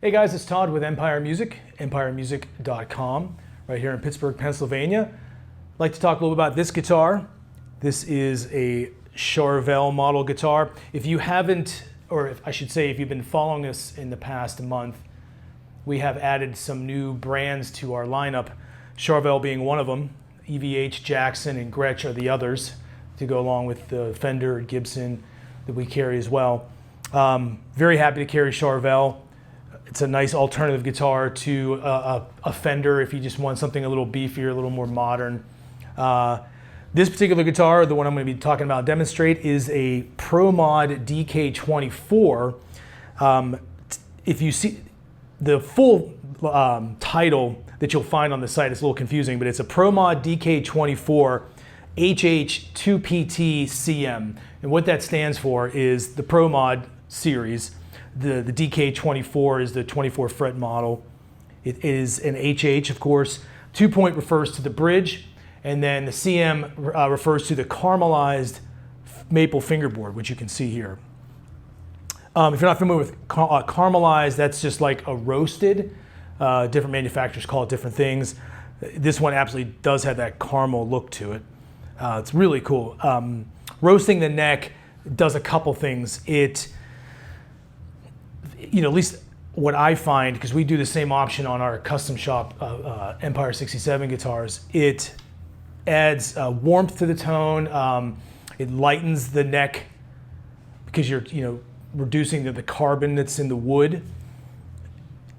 Hey guys, it's Todd with Empire Music, empiremusic.com, right here in Pittsburgh, Pennsylvania. I'd like to talk a little bit about this guitar. This is a Charvel model guitar. If you haven't, or if, I should say, if you've been following us in the past month, we have added some new brands to our lineup, Charvel being one of them. EVH, Jackson, and Gretsch are the others to go along with the Fender, Gibson that we carry as well. Very happy to carry Charvel. It's a nice alternative guitar to a Fender if you just want something a little beefier, a little more modern. This particular guitar, the one I'm going to be talking about demonstrate, is a Pro Mod DK24. If you see the full title that you'll find on the site, it's a little confusing, but it's a Pro Mod DK24 HH2PT CM. And what that stands for is the Pro Mod series. The DK24 is the 24 fret model. It is an HH, of course. 2-point refers to the bridge, and then the CM refers to the caramelized maple fingerboard, which you can see here. If you're not familiar with caramelized, that's just like a roasted. Different manufacturers call it different things. This one absolutely does have that caramel look to it. It's really cool. Roasting the neck does a couple things. At least what I find, because we do the same option on our custom shop Empire 67 guitars, it adds warmth to the tone. It lightens the neck because you're reducing the carbon that's in the wood,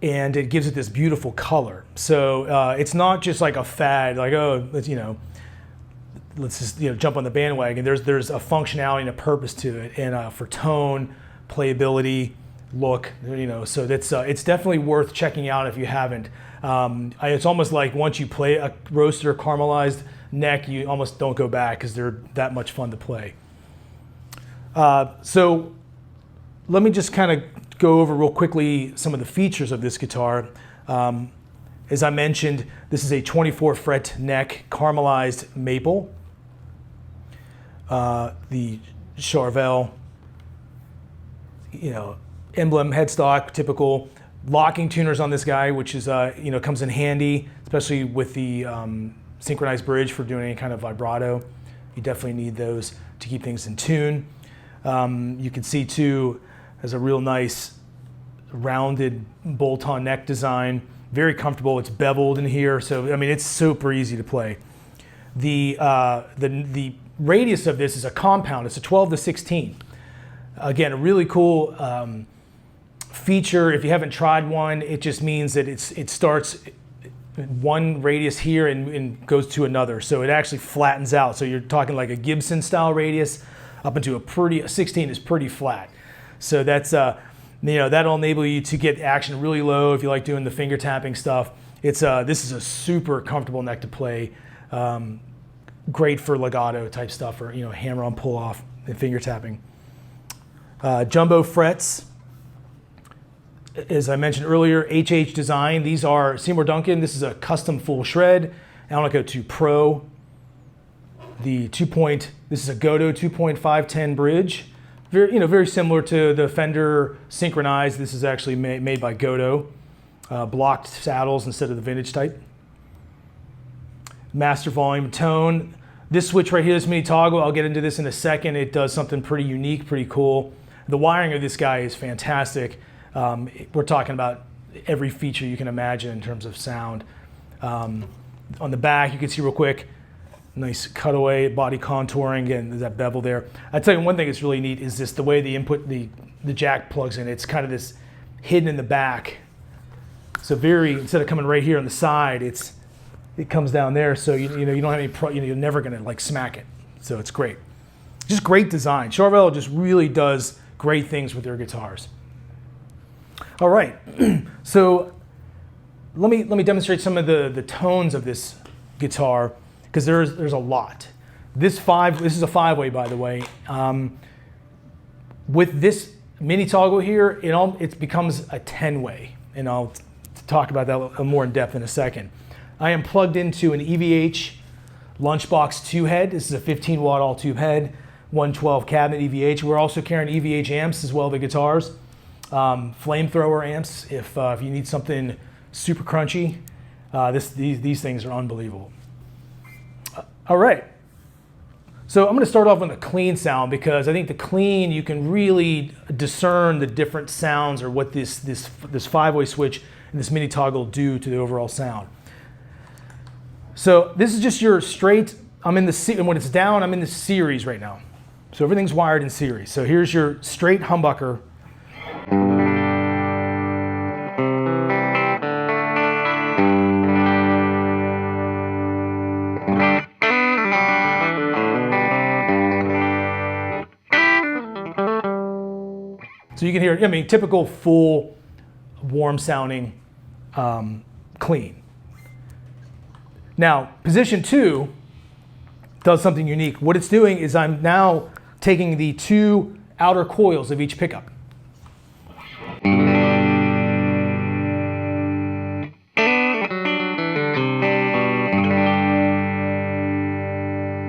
and it gives it this beautiful color. So it's not just like a fad, like, oh, let's just jump on the bandwagon. There's a functionality and a purpose to it, and for tone, playability, look, so that's it's definitely worth checking out if you haven't. It's almost like once you play a roasted or caramelized neck, you almost don't go back because they're that much fun to play. So let me just kind of go over real quickly some of the features of this guitar. As I mentioned, this is a 24 fret neck, caramelized maple. The Charvel, emblem, headstock, typical. Locking tuners on this guy, which is comes in handy, especially with the synchronized bridge for doing any kind of vibrato. You definitely need those to keep things in tune. You can see too, has a real nice rounded bolt-on neck design. Very comfortable. It's beveled in here, so it's super easy to play. The radius of this is a compound. It's a 12 to 16. Again, a really cool feature. If you haven't tried one, it just means that it starts one radius here and goes to another. So it actually flattens out. So you're talking like a Gibson style radius up into a 16 is pretty flat. So that's that'll enable you to get action really low if you like doing the finger tapping stuff. This is a super comfortable neck to play. Great for legato type stuff, or hammer on pull off and finger tapping. Jumbo frets. As I mentioned earlier, HH design. These are Seymour Duncan. This is a custom full shred. I want to go to Pro. The 2-point. This is a Godot 2.510 bridge. Very similar to the Fender synchronized. This is actually made by Godot. Blocked saddles instead of the vintage type. Master volume tone. This switch right here, this mini toggle, I'll get into this in a second. It does something pretty unique, pretty cool. The wiring of this guy is fantastic. We're talking about every feature you can imagine in terms of sound. On the back, you can see real quick, nice cutaway, body contouring, and that bevel there. I'll tell you one thing that's really neat is just the way the input, the jack plugs in. It's kind of this hidden in the back. So instead of coming right here on the side, it comes down there, so you don't have any you're never gonna smack it. So it's great. Just great design. Charvel just really does great things with their guitars. All right, so let me demonstrate some of the tones of this guitar, because there's a lot. This is a 5-way, by the way. With this mini toggle here, it becomes a 10-way, and I'll talk about that more in depth in a second. I am plugged into an EVH Lunchbox 2 head. This is a 15-watt all-tube head, 112 cabinet EVH. We're also carrying EVH amps as well, the guitars. Flamethrower amps, if you need something super crunchy, these things are unbelievable. All right. So I'm going to start off with a clean sound because I think the clean, you can really discern the different sounds or what this 5-way switch and this mini toggle do to the overall sound. So this is just your straight, and when it's down, I'm in the series right now. So everything's wired in series. So here's your straight humbucker. So you can hear, I mean, typical full, warm sounding, clean. Now, position 2 does something unique. What it's doing is I'm now taking the 2 outer coils of each pickup.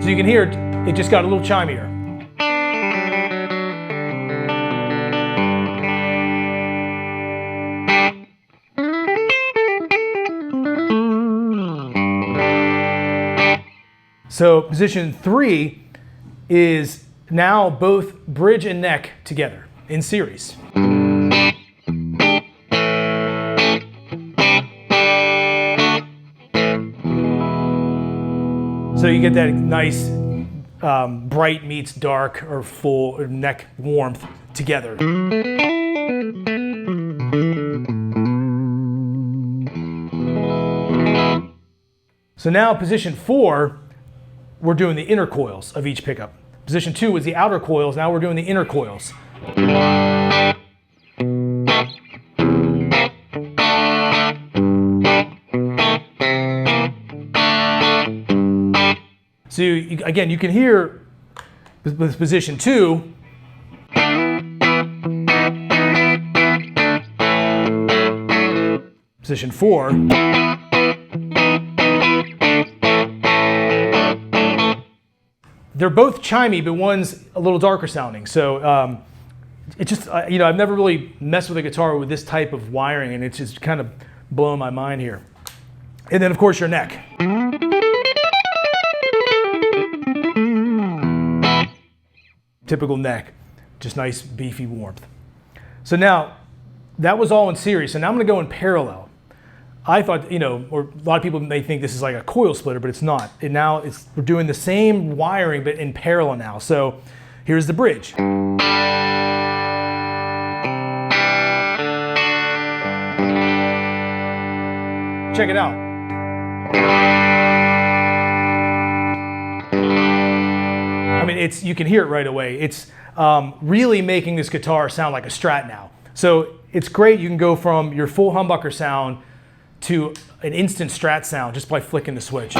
So you can hear it just got a little chimier. So position 3 is now both bridge and neck together in series. So you get that nice bright meets dark or full neck warmth together. So now position 4, we're doing the inner coils of each pickup. Position 2 was the outer coils, now we're doing the inner coils. So again, you can hear with position 2, position 4, they're both chimey, but one's a little darker sounding. So it just, I've never really messed with a guitar with this type of wiring, and it's just kind of blowing my mind here. And then, of course, your neck. Typical neck, just nice, beefy warmth. So now, that was all in series. So now I'm going to go in parallel. I thought, or a lot of people may think this is like a coil splitter, but it's not. We're doing the same wiring, but in parallel now. So here's the bridge. Check it out. I mean, you can hear it right away. It's really making this guitar sound like a Strat now. So it's great. You can go from your full humbucker sound to an instant Strat sound just by flicking the switch.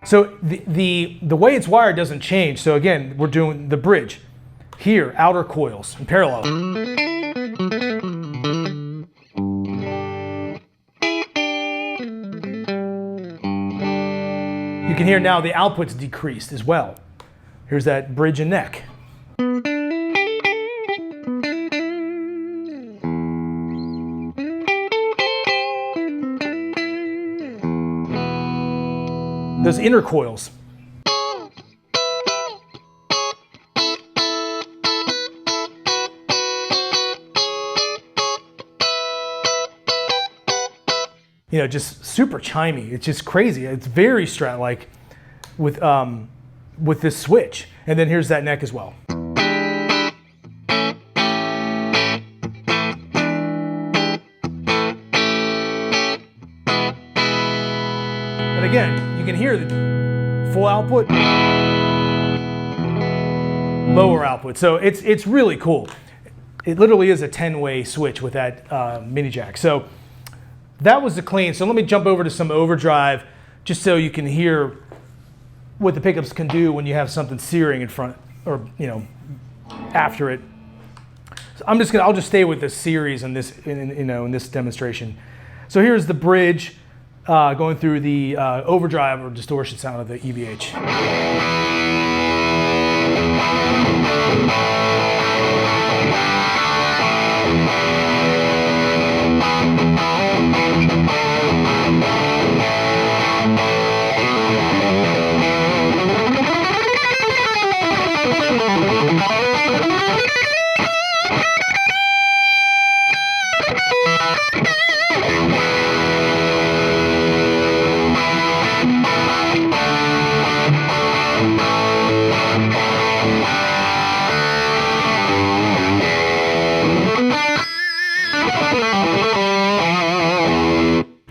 So the way it's wired doesn't change. So again, we're doing the bridge. Here, outer coils in parallel. You can hear now the output's decreased as well. Here's that bridge and neck. Those inner coils. Just super chimey. It's just crazy. It's very Strat-like with this switch. And then here's that neck as well. And again, you can hear the full output, lower output. So it's really cool. It literally is a 10-way switch with that mini jack. So that was the clean. So let me jump over to some overdrive just so you can hear what the pickups can do when you have something searing in front or after it. So I'll just stay with this series in this in this demonstration. So here's the bridge. going through the overdrive or distortion sound of the EVH.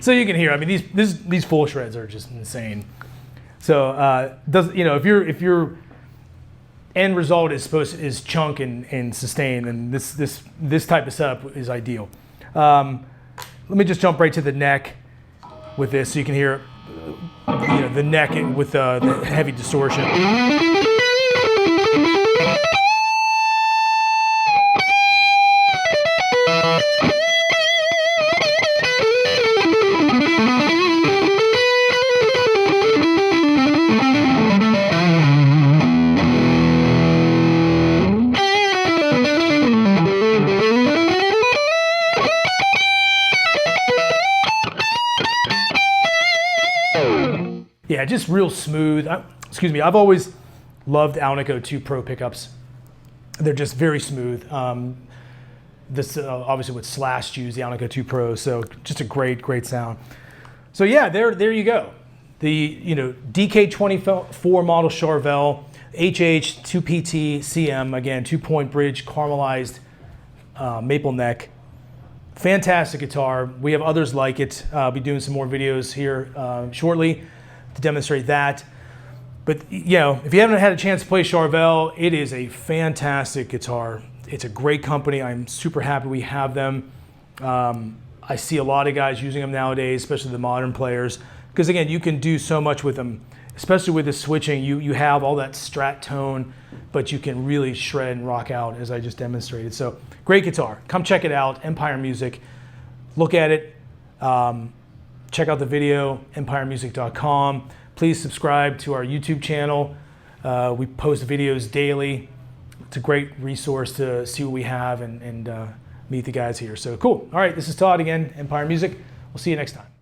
So you can hear, I mean, these full shreds are just insane. So if your end result is chunk and sustain, then this type of setup is ideal. Let me just jump right to the neck with this, so you can hear the neck with the heavy distortion. Yeah, just real smooth. Excuse me, I've always loved Alnico 2 Pro pickups. They're just very smooth. This obviously with Slash use the Alnico 2 Pro, so just a great sound. So yeah, there you go. The DK24 model Charvel, HH 2PT CM, again 2-point bridge, caramelized maple neck. Fantastic guitar. We have others like it. I'll be doing some more videos here shortly to demonstrate that. But if you haven't had a chance to play Charvel, it is a fantastic guitar. It's a great company. I'm super happy we have them. I see a lot of guys using them nowadays, especially the modern players, because again, you can do so much with them, especially with the switching. You have all that Strat tone, but you can really shred and rock out, as I just demonstrated. So great guitar. Come check it out, Empire Music. Look at it. Check out the video, empiremusic.com. Please subscribe to our YouTube channel. We post videos daily. It's a great resource to see what we have and meet the guys here. So cool. All right, this is Todd again, Empire Music. We'll see you next time.